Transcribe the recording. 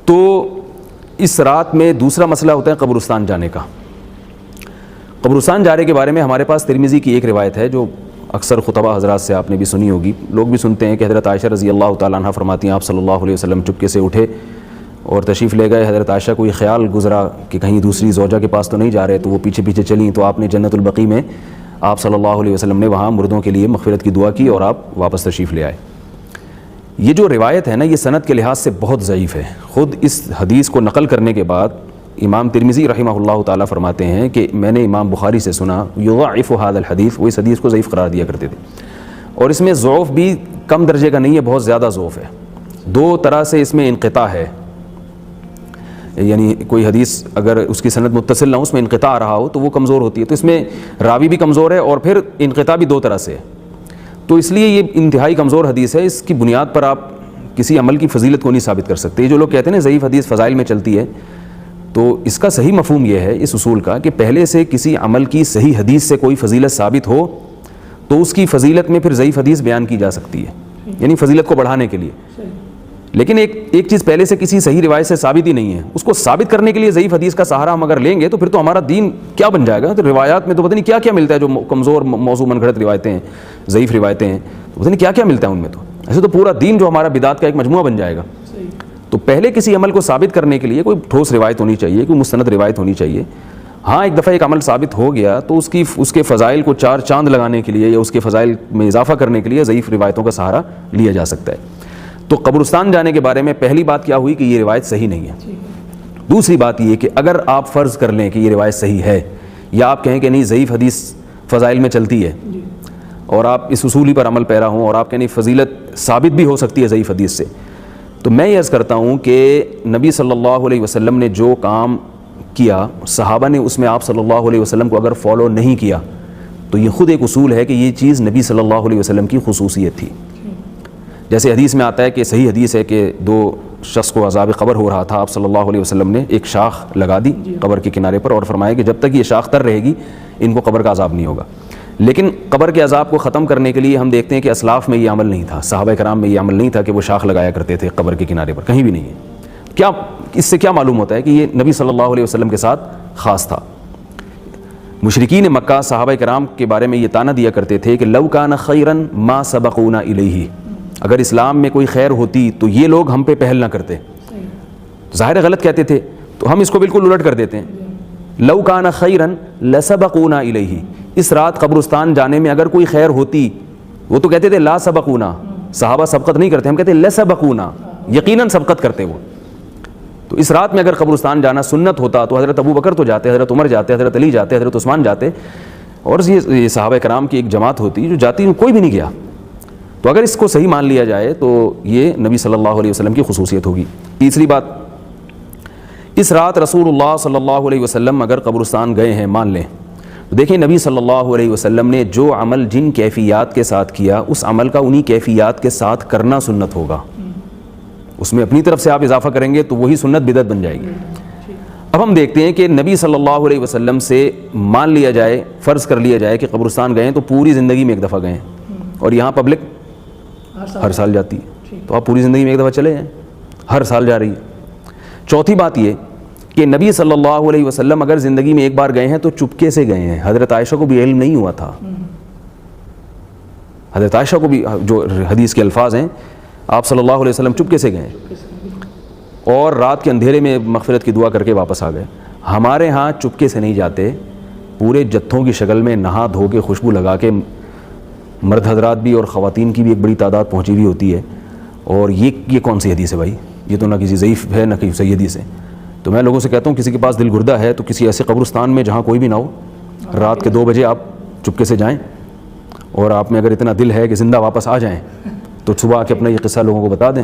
تو اس رات میں دوسرا مسئلہ ہوتا ہے قبرستان جانے کا. قبرستان جانے کے بارے میں ہمارے پاس ترمذی کی ایک روایت ہے جو اکثر خطبہ حضرات سے آپ نے بھی سنی ہوگی, لوگ بھی سنتے ہیں, کہ حضرت عائشہ رضی اللہ تعالیٰ عنہ فرماتی ہیں آپ صلی اللہ علیہ وسلم چپکے سے اٹھے اور تشریف لے گئے. حضرت عائشہ کو یہ خیال گزرا کہ کہیں دوسری زوجہ کے پاس تو نہیں جا رہے, تو وہ پیچھے پیچھے چلیں, تو آپ نے جنت البقیع میں آپ صلی اللہ علیہ وسلم نے وہاں مردوں کے لیے مغفرت کی دعا کی اور آپ واپس تشریف لے آئے. یہ جو روایت ہے نا, یہ سند کے لحاظ سے بہت ضعیف ہے. خود اس حدیث کو نقل کرنے کے بعد امام ترمذی رحمہ اللہ تعالیٰ فرماتے ہیں کہ میں نے امام بخاری سے سنا یضعف هذا الحدیث, وہ اس حدیث کو ضعیف قرار دیا کرتے تھے, اور اس میں ضعف بھی کم درجے کا نہیں ہے, بہت زیادہ ضعف ہے. دو طرح سے اس میں انقطاع ہے, یعنی کوئی حدیث اگر اس کی سند متصل نہ ہو, اس میں انقطاع رہا ہو تو وہ کمزور ہوتی ہے, تو اس میں راوی بھی کمزور ہے اور پھر انقطاع بھی دو طرح سے ہے. تو اس لیے یہ انتہائی کمزور حدیث ہے. اس کی بنیاد پر آپ کسی عمل کی فضیلت کو نہیں ثابت کر سکتے. جو لوگ کہتے ہیں نا ضعیف حدیث فضائل میں چلتی ہے, تو اس کا صحیح مفہوم یہ ہے اس اصول کا کہ پہلے سے کسی عمل کی صحیح حدیث سے کوئی فضیلت ثابت ہو تو اس کی فضیلت میں پھر ضعیف حدیث بیان کی جا سکتی ہے, یعنی فضیلت کو بڑھانے کے لیے. لیکن ایک چیز پہلے سے کسی صحیح روایت سے ثابت ہی نہیں ہے, اس کو ثابت کرنے کے لیے ضعیف حدیث کا سہارا ہم اگر لیں گے تو پھر تو ہمارا دین کیا بن جائے گا. تو روایات میں تو پتہ نہیں کیا کیا ملتا ہے, جو کمزور موضوع من گھڑت روایتیں ہیں, ضعیف روایتیں ہیں, تو پتہ نہیں کیا کیا ملتا ہے ان میں. تو ایسے تو پورا دین جو ہمارا بدعت کا ایک مجموعہ بن جائے گا. تو پہلے کسی عمل کو ثابت کرنے کے لیے کوئی ٹھوس روایت ہونی چاہیے, کوئی مستند روایت ہونی چاہیے. ہاں ایک دفعہ ایک عمل ثابت ہو گیا تو اس کے فضائل کو چار چاند لگانے کے لیے یا اس کے فضائل میں اضافہ کرنے کے لیے ضعیف روایتوں کا سہارا لیا جا سکتا ہے. تو قبرستان جانے کے بارے میں پہلی بات کیا ہوئی کہ یہ روایت صحیح نہیں ہے. دوسری بات یہ کہ اگر آپ فرض کر لیں کہ یہ روایت صحیح ہے, یا آپ کہیں کہ نہیں ضعیف حدیث فضائل میں چلتی ہے اور آپ اس اصولی پر عمل پیرا ہوں اور آپ کہیں فضیلت ثابت بھی ہو سکتی ہے ضعیف حدیث سے, تو میں یہ عرض کرتا ہوں کہ نبی صلی اللہ علیہ وسلم نے جو کام کیا, صحابہ نے اس میں آپ صلی اللہ علیہ وسلم کو اگر فالو نہیں کیا تو یہ خود ایک اصول ہے کہ یہ چیز نبی صلی اللہ علیہ وسلم کی خصوصیت تھی. جیسے حدیث میں آتا ہے کہ صحیح حدیث ہے کہ دو شخص کو عذاب قبر ہو رہا تھا, آپ صلی اللہ علیہ وسلم نے ایک شاخ لگا دی قبر کے کنارے پر اور فرمایا کہ جب تک یہ شاخ تر رہے گی ان کو قبر کا عذاب نہیں ہوگا. لیکن قبر کے عذاب کو ختم کرنے کے لیے ہم دیکھتے ہیں کہ اسلاف میں یہ عمل نہیں تھا, صحابہ کرام میں یہ عمل نہیں تھا کہ وہ شاخ لگایا کرتے تھے قبر کے کنارے پر, کہیں بھی نہیں ہے. کیا اس سے کیا معلوم ہوتا ہے کہ یہ نبی صلی اللہ علیہ وسلم کے ساتھ خاص تھا. مشرکین مکہ صحابہ کرام کے بارے میں یہ طعنہ دیا کرتے تھے کہ لو کان خیرا ما سبقونا الیہ, اگر اسلام میں کوئی خیر ہوتی تو یہ لوگ ہم پہ پہل نہ کرتے. ظاہر غلط کہتے تھے, تو ہم اس کو بالکل الٹ کر دیتے ہیں. لو کان خیرا لسبقونا الیہ, اس رات قبرستان جانے میں اگر کوئی خیر ہوتی, وہ تو کہتے تھے لا سبقونا, صحابہ سبقت نہیں کرتے, ہم کہتے لسبقونا, یقیناً سبقت کرتے وہ. تو اس رات میں اگر قبرستان جانا سنت ہوتا تو حضرت ابو بکر تو جاتے, حضرت عمر جاتے, حضرت علی جاتے, حضرت عثمان جاتے, اور یہ صحابہ کرام کی ایک جماعت ہوتی جو جاتی, کوئی بھی نہیں گیا. تو اگر اس کو صحیح مان لیا جائے تو یہ نبی صلی اللہ علیہ وسلم کی خصوصیت ہوگی. تیسری بات, اس رات رسول اللہ صلی اللہ علیہ وسلم اگر قبرستان گئے ہیں, مان لیں, دیکھیں نبی صلی اللہ علیہ وسلم نے جو عمل جن کیفیات کے ساتھ کیا, اس عمل کا انہی کیفیات کے ساتھ کرنا سنت ہوگا. اس میں اپنی طرف سے آپ اضافہ کریں گے تو وہی سنت بدعت بن جائے گی. اب ہم دیکھتے ہیں کہ نبی صلی اللہ علیہ وسلم سے مان لیا جائے, فرض کر لیا جائے کہ قبرستان گئے تو پوری زندگی میں ایک دفعہ گئے, اور یہاں پبلک ہر سال جاتی ہے, تو آپ پوری زندگی میں ایک دفعہ چلے جائیں, ہر سال جا رہی ہے. چوتھی بات یہ کہ نبی صلی اللہ علیہ وسلم اگر زندگی میں ایک بار گئے ہیں تو چپکے سے گئے ہیں. حضرت عائشہ کو بھی علم نہیں ہوا تھا, حضرت عائشہ کو بھی, جو حدیث کے الفاظ ہیں, آپ صلی اللہ علیہ وسلم چپکے سے گئے اور رات کے اندھیرے میں مغفرت کی دعا کر کے واپس آ گئے. ہمارے ہاں چپکے سے نہیں جاتے, پورے جتھوں کی شکل میں نہا دھو کے خوشبو لگا کے, مرد حضرات بھی اور خواتین کی بھی ایک بڑی تعداد پہنچی ہوئی ہوتی ہے. اور یہ کون سی حدیث ہے بھائی؟ یہ تو نہ کسی ضعیف ہے نہ کسی صحیح حدیث ہے. تو میں لوگوں سے کہتا ہوں کسی کے پاس دل گردہ ہے تو کسی ایسے قبرستان میں جہاں کوئی بھی نہ ہو, رات کے 2 بجے آپ چپکے سے جائیں, اور آپ میں اگر اتنا دل ہے کہ زندہ واپس آ جائیں تو صبح آ کے اپنا یہ قصہ لوگوں کو بتا دیں.